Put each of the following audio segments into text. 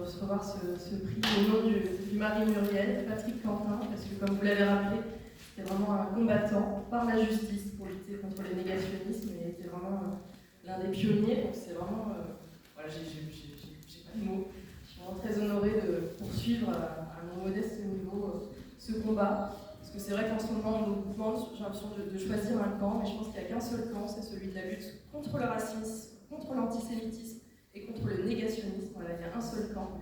recevoir ce prix au nom du Marie Muriel, Patrick Quentin, parce que comme vous l'avez rappelé, c'était vraiment un combattant par la justice pour lutter contre les négationnismes et était vraiment l'un des pionniers. Donc c'est vraiment, voilà, j'ai pas de mots. Je suis vraiment très honorée de poursuivre à mon modeste niveau ce combat. Parce que c'est vrai qu'en ce moment, on nous demande, j'ai l'impression de choisir un camp, mais je pense qu'il n'y a qu'un seul camp, c'est celui de la lutte contre le racisme, contre l'antisémitisme et contre le négationnisme. Voilà, il y a un seul camp.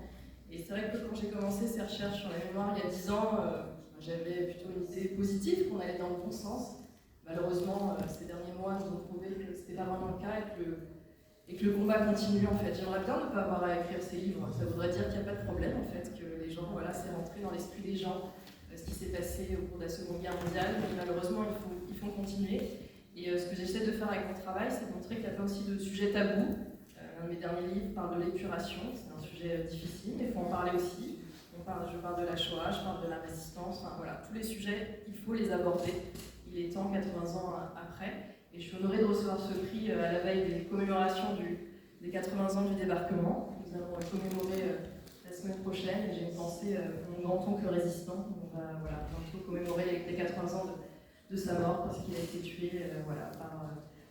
Et c'est vrai que quand j'ai commencé ces recherches sur la mémoire il y a 10 ans, j'avais plutôt une idée positive, qu'on allait dans le bon sens. Malheureusement, ces derniers mois nous ont prouvé que ce n'était pas vraiment le cas et que le combat continue en fait. J'aimerais bien ne pas avoir à écrire ces livres. Ça voudrait dire qu'il n'y a pas de problème en fait, que les gens, voilà, c'est rentré dans l'esprit des gens ce qui s'est passé au cours de la Seconde Guerre mondiale. Mais malheureusement, il faut continuer. Et ce que j'essaie de faire avec mon travail, c'est de montrer qu'il n'y a pas aussi de sujet tabou. Un de mes derniers livres parle de l'épuration, c'est un sujet difficile, mais il faut en parler aussi. Je parle de la Shoah, je parle de la résistance, enfin voilà, tous les sujets, il faut les aborder. Il est temps, 80 ans après. Et je suis honorée de recevoir ce prix à la veille des commémorations des 80 ans du débarquement. Nous allons commémorer la semaine prochaine, et j'ai une pensée pour mon grand-oncle résistant. On va bientôt commémorer les 80 ans de sa mort, parce qu'il a été tué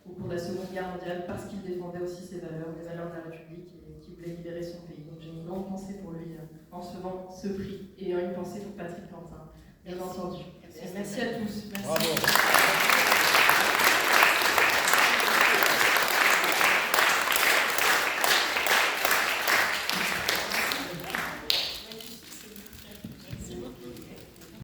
au cours de la Seconde Guerre mondiale, parce qu'il défendait aussi ses valeurs, les valeurs de la République, et qu'il voulait libérer son pays. Donc j'ai une grande pensée pour lui en recevant ce prix, et une pensée pour Patrick Quentin, bien entendu. Merci à tous. Merci. Bravo.